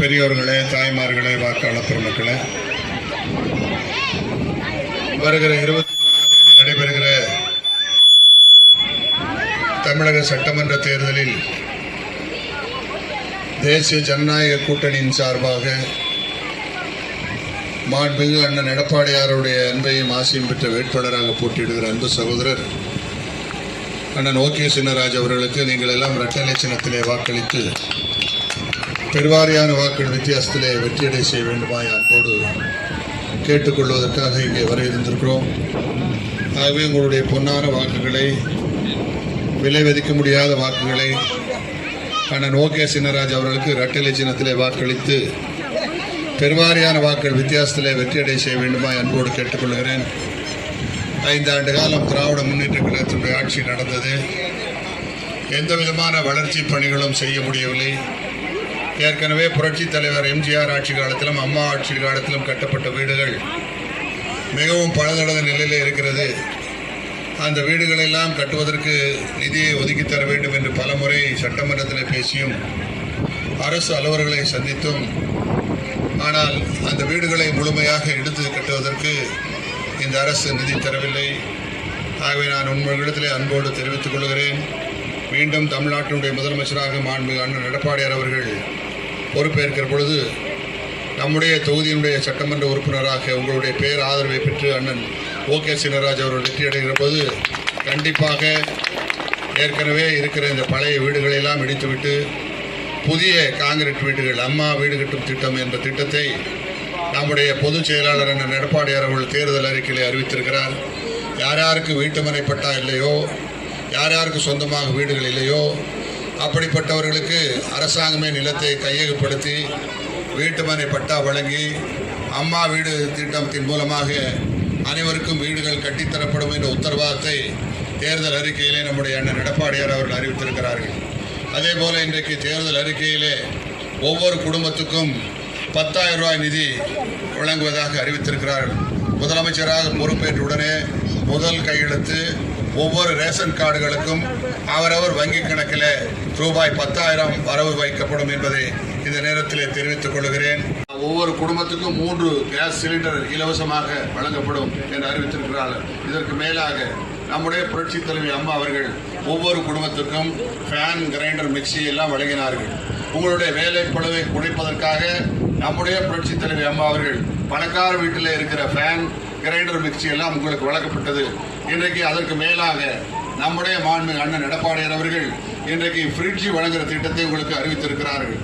பெரியோர்களே, தாய்மார்களே, வாக்காளர் பெருமக்களே, வருகிற 23 நடைபெறுகிற தமிழக சட்டமன்ற தேர்தலில் தேசிய ஜனநாயக கூட்டணியின் சார்பாக மாண்புமிகு அண்ணன் எடப்பாடியாருடைய அன்பையும் ஆசையும் பெற்ற வேட்பாளராக போட்டியிடுகிற அன்பு சகோதரர் அண்ணன் ஓகே சின்னராஜ் அவர்களுக்கு நீங்கள் எல்லாம் இரட்டை சின்னத்திலே வாக்களித்து பெருவாரியான வாக்குகள் வித்தியாசத்திலே வெற்றியடை செய்ய வேண்டுமாய் அன்போடு கேட்டுக்கொள்வதற்காக இங்கே வர இருந்திருக்கிறோம். ஆகவே உங்களுடைய பொன்னான வாக்குகளை, விலை மதிக்க முடியாத வாக்குகளை அண்ணன் ஓகே சின்னராஜ் அவர்களுக்கு இரட்டை சின்னத்திலே வாக்களித்து பெருவாரியான வாக்குகள் வித்தியாசத்திலே வெற்றியடை செய்ய வேண்டுமாய் அன்போடு கேட்டுக்கொள்கிறேன். 5 ஆண்டு காலம் திராவிட முன்னேற்ற கழகத்தினுடைய ஆட்சி நடந்தது. எந்த விதமான வளர்ச்சி பணிகளும் செய்ய முடியவில்லை. ஏற்கனவே புரட்சித் தலைவர் எம்ஜிஆர் ஆட்சி காலத்திலும் அம்மா ஆட்சி காலத்திலும் கட்டப்பட்ட வீடுகள் மிகவும் பழுதடைந்த நிலையில் இருக்கிறது. அந்த வீடுகளெல்லாம் கட்டுவதற்கு நிதியை ஒதுக்கித்தர வேண்டும் என்று பலமுறை சட்டமன்றத்தில் பேசியும் அரசு அலுவலர்களை சந்தித்தும், ஆனால் அந்த வீடுகளை முழுமையாக எடுத்து கட்டுவதற்கு இந்த அரசு நிதி தரவில்லை. ஆகவே நான் உங்களிடத்திலே அன்போடு தெரிவித்துக் கொள்கிறேன். மீண்டும் தமிழ்நாட்டினுடைய முதலமைச்சராக மாண்புமிகு அண்ணன் எடப்பாடியார் அவர்கள் பொறுப்பேற்கிற பொழுது நம்முடைய தொகுதியினுடைய சட்டமன்ற உறுப்பினராக உங்களுடைய பேர் ஆதரவை பெற்று அண்ணன் ஓகே சின்னராஜ் அவர்கள் வெற்றியடைகிற போது கண்டிப்பாக ஏற்கனவே இருக்கிற இந்த பழைய வீடுகளெல்லாம் இடித்துவிட்டு புதிய காங்கிரீட் வீடுகள், அம்மா வீடு கட்டும் திட்டம் என்ற திட்டத்தை நம்முடைய பொதுச் செயலாளர் அண்ணன் எடப்பாடியார் அவர்கள் தேர்தல் அறிக்கையிலே அறிவித்திருக்கிறார். யார் யாருக்கு வீட்டுமனை பட்டா இல்லையோ, யார் யாருக்கு சொந்தமாக வீடுகள் இல்லையோ, அப்படிப்பட்டவர்களுக்கு அரசாங்கமே நிலத்தை கையகப்படுத்தி வீட்டுமனை பட்டா வழங்கி அம்மா வீடு திட்டத்தின் மூலமாக அனைவருக்கும் வீடுகள் கட்டித்தரப்படும் என்ற உத்தரவாதத்தை தேர்தல் அறிக்கையிலே நம்முடைய அண்ணன் எடப்பாடியார் அவர்கள் அறிவித்திருக்கிறார்கள். அதே போல இன்றைக்கு தேர்தல் அறிக்கையிலே ஒவ்வொரு குடும்பத்துக்கும் 10,000 ரூபாய் நிதி வழங்குவதாக அறிவித்திருக்கிறார்கள். முதலமைச்சராக பொறுப்பேற்ற உடனே முதல் கையெழுத்து ஒவ்வொரு ரேஷன் கார்டுகளுக்கும் அவரவர் வங்கி கணக்கில் ரூபாய் 10,000 வரவு வைக்கப்படும் என்பதை இந்த நேரத்தில் தெரிவித்துக் கொள்கிறேன். ஒவ்வொரு குடும்பத்துக்கும் 3 கேஸ் சிலிண்டர் இலவசமாக வழங்கப்படும் என்று அறிவித்திருக்கிறார்கள். இதற்கு மேலாக நம்முடைய புரட்சி தலைவி அம்மா அவர்கள் ஒவ்வொரு குடும்பத்துக்கும் ஃபேன், கிரைண்டர், மிக்சி எல்லாம் வழங்கினார்கள். உங்களுடைய வேலை பளுவை குறைப்பதற்காக நம்முடைய புரட்சி தலைவி அம்மா அவர்கள் பணக்கார வீட்டில் இருக்கிற ஃபேன், கிரைண்டர், மிக்சி எல்லாம் உங்களுக்கு வழங்கப்பட்டது. இன்றைக்கு அதற்கு மேலாக நம்முடைய மாண்புமிகு அண்ணன் எடப்பாடியார் அவர்கள் இன்றைக்கு ஃப்ரிட்ஜ் வழங்குகிற திட்டத்தை உங்களுக்கு அறிவித்திருக்கிறார்கள்.